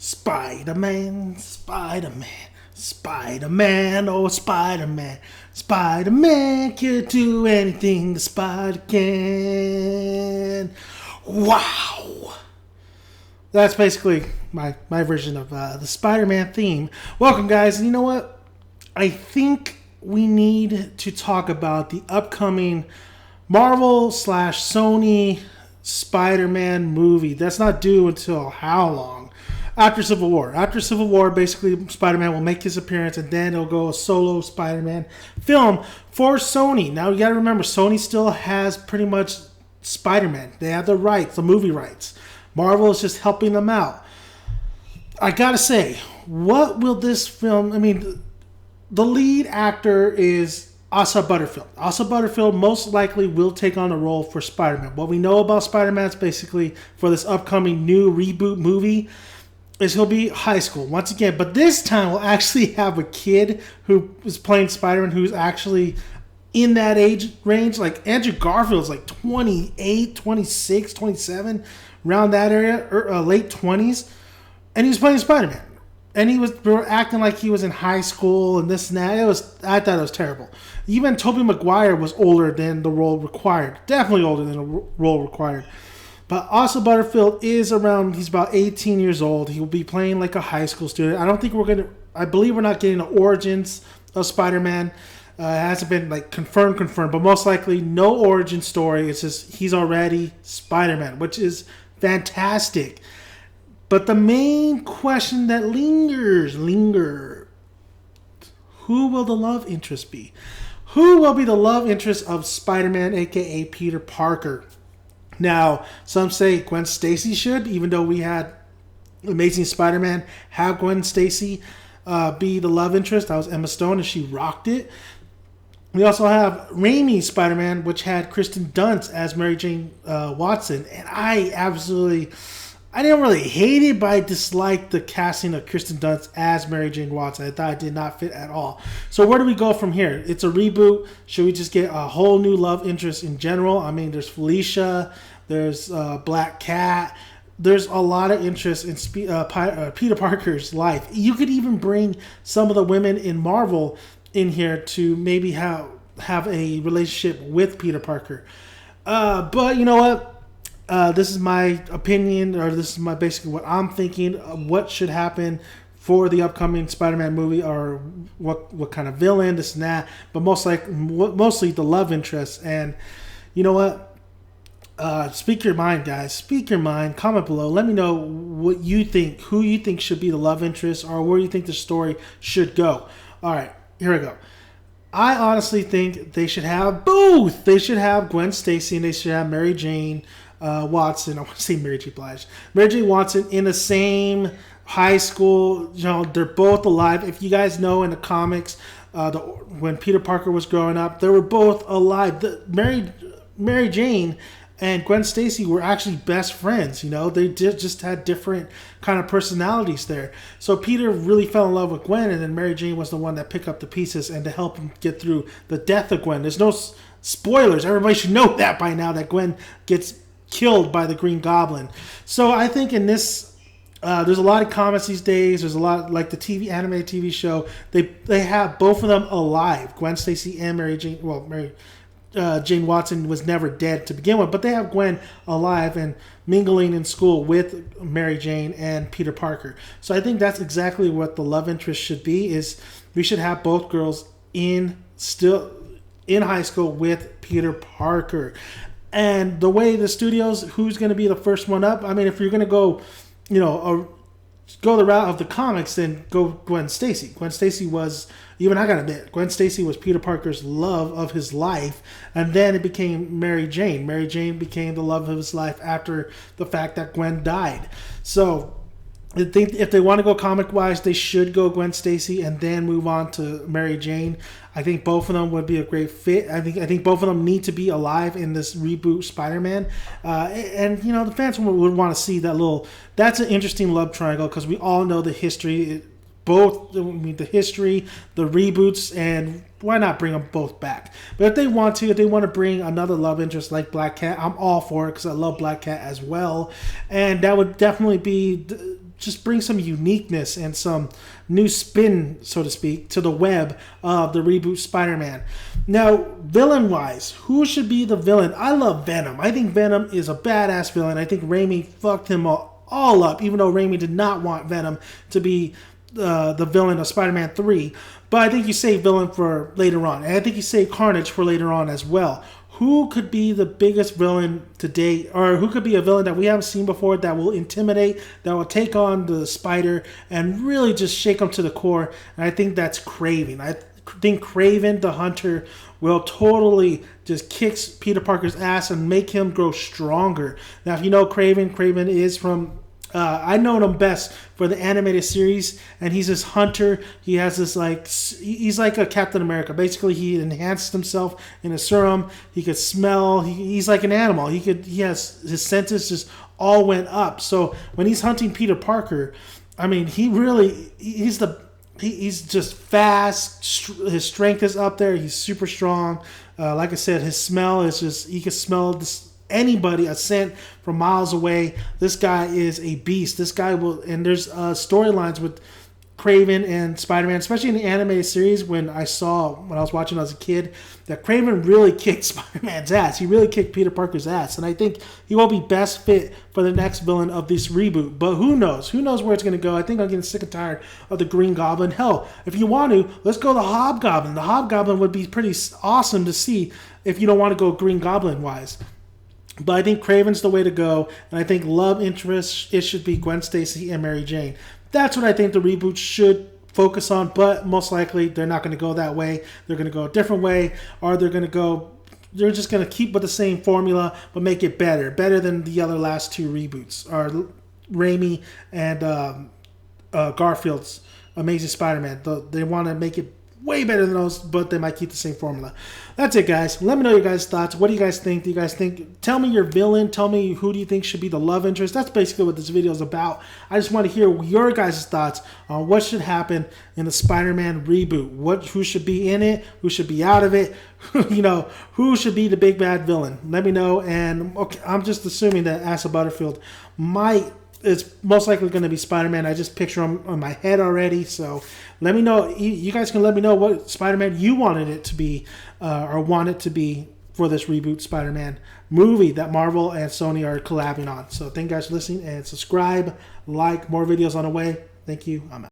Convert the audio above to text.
Spider-Man, Spider-Man, Spider-Man, oh Spider-Man. Spider-Man can do anything the Spider can. Wow. That's basically my version of the Spider-Man theme. Welcome, guys. And you know what? I think we need to talk about the upcoming Marvel / Sony Spider-Man movie. That's not due until how long? After Civil War. After Civil War, basically, Spider-Man will make his appearance, and then it'll go a solo Spider-Man film for Sony. Now, you got to remember, Sony still has pretty much Spider-Man. They have the rights, the movie rights. Marvel is just helping them out. I got to say, what will this film... I mean, the lead actor is Asa Butterfield. Asa Butterfield most likely will take on the role for Spider-Man. What we know about Spider-Man is basically, for this upcoming new reboot movie, is he'll be high school once again, but this time we'll actually have a kid who is playing Spider-Man who's actually in that age range. Like Andrew Garfield's like 28, 26, 27, around that area, or late 20s, and he was playing Spider-Man. And we were acting like he was in high school and this and that. I thought it was terrible. Even Tobey Maguire was older than the role required. Definitely older than the role required. But Asa Butterfield is around, he's about 18 years old. He will be playing like a high school student. I believe we're not getting the origins of Spider-Man. It hasn't been like confirmed, but most likely no origin story. It's just he's already Spider-Man, which is fantastic. But the main question that lingers, who will the love interest be? Who will be the love interest of Spider-Man, a.k.a. Peter Parker? Now, some say Gwen Stacy should, even though we had Amazing Spider-Man have Gwen Stacy be the love interest. That was Emma Stone, and she rocked it. We also have Raimi's Spider-Man, which had Kristen Dunst as Mary Jane Watson. And I didn't really hate it, but I disliked the casting of Kristen Dunst as Mary Jane Watson. I thought it did not fit at all. So where do we go from here? It's a reboot. Should we just get a whole new love interest in general? I mean, there's Felicia, there's Black Cat. There's a lot of interest in Peter Parker's life. You could even bring some of the women in Marvel in here to maybe have a relationship with Peter Parker. But you know what? This is my opinion, or this is basically what I'm thinking of what should happen for the upcoming Spider-Man movie, or what kind of villain, this and that. But mostly the love interest. And you know what? Speak your mind, guys. Speak your mind. Comment below. Let me know what you think, who you think should be the love interest, or where you think the story should go. All right, here we go. I honestly think they should have both. They should have Gwen Stacy and they should have Mary Jane Watson. I want to say Mary J. Blige. Mary Jane Watson in the same high school. You know, they're both alive. If you guys know in the comics, when Peter Parker was growing up, they were both alive. Mary Jane and Gwen Stacy were actually best friends. You know, they just had different kind of personalities there. So Peter really fell in love with Gwen, and then Mary Jane was the one that picked up the pieces and to help him get through the death of Gwen. There's no spoilers. Everybody should know that by now, that Gwen gets killed by the Green Goblin. So I think in this, there's a lot of comments these days. There's a lot, like the animated TV show. They have both of them alive, Gwen Stacy and Mary Jane. Well, Jane Watson was never dead to begin with, but they have Gwen alive and mingling in school with Mary Jane and Peter Parker. So I think that's exactly what the love interest should be. Is we should have both girls still in high school with Peter Parker. And the way the studios, who's going to be the first one up? I mean, if you're going to go, go the route of the comics, then go Gwen Stacy. Gwen Stacy was, even I got to admit, Gwen Stacy was Peter Parker's love of his life, and then it became Mary Jane. Mary Jane became the love of his life after the fact that Gwen died. So I think if they want to go comic-wise, they should go Gwen Stacy and then move on to Mary Jane. I think both of them would be a great fit. I think both of them need to be alive in this reboot Spider-Man. And the fans would want to see that's an interesting love triangle, because we all know the history, the history, the reboots, and why not bring them both back? But if they want to bring another love interest like Black Cat, I'm all for it, because I love Black Cat as well. And that would definitely be just bring some uniqueness and some new spin, so to speak, to the web of the reboot Spider-Man. Now, villain-wise, who should be the villain? I love Venom. I think Venom is a badass villain. I think Raimi fucked him all up, even though Raimi did not want Venom to be the villain of Spider-Man 3. But I think you save villain for later on. And I think you save Carnage for later on as well. Who could be the biggest villain to date, or who could be a villain that we haven't seen before that will intimidate, that will take on the Spider and really just shake him to the core? And I think that's Kraven. I think Kraven the Hunter will totally just kick Peter Parker's ass and make him grow stronger. Now, if you know Kraven is from... I know him best for the animated series, and he's this hunter. He has this he's like a Captain America. Basically, he enhanced himself in a serum. He could smell. He's like an animal. He has his senses just all went up. So when he's hunting Peter Parker, I mean, he's just fast. His strength is up there. He's super strong. Like I said, his smell is just, he can smell anybody a scent from miles away. This guy is a beast. This guy will, and there's storylines with Kraven and Spider-Man, especially in the animated series. When I was watching as a kid, that Kraven really kicked Spider-Man's ass. He really kicked Peter Parker's ass, and I think he will be best fit for the next villain of this reboot. But who knows? Who knows where it's going to go? I think I'm getting sick and tired of the Green Goblin. Hell, if you want to, let's go the Hobgoblin. The Hobgoblin would be pretty awesome to see if you don't want to go Green Goblin wise. But I think Kraven's the way to go, and I think love interest, it should be Gwen Stacy and Mary Jane. That's what I think the reboot should focus on, but most likely they're not going to go that way. They're going to go a different way, or they're just going to keep with the same formula, but make it better than the other last two reboots, or Raimi and Garfield's Amazing Spider-Man. They want to make it way better than those, but they might keep the same formula. That's it, guys. Let me know your guys' thoughts. What do you guys think? Tell me your villain. Tell me who do you think should be the love interest. That's basically what this video is about. I just want to hear your guys' thoughts on what should happen in the Spider-Man reboot. Who should be in it? Who should be out of it? Who should be the big bad villain? Let me know. And okay, I'm just assuming that Asa Butterfield it's most likely going to be Spider-Man. I just picture him on my head already. So let me know. You guys can let me know what Spider-Man you wanted it to be, or want it to be for this reboot Spider-Man movie that Marvel and Sony are collabing on. So thank you guys for listening, and subscribe, like, more videos on the way. Thank you. I'm out.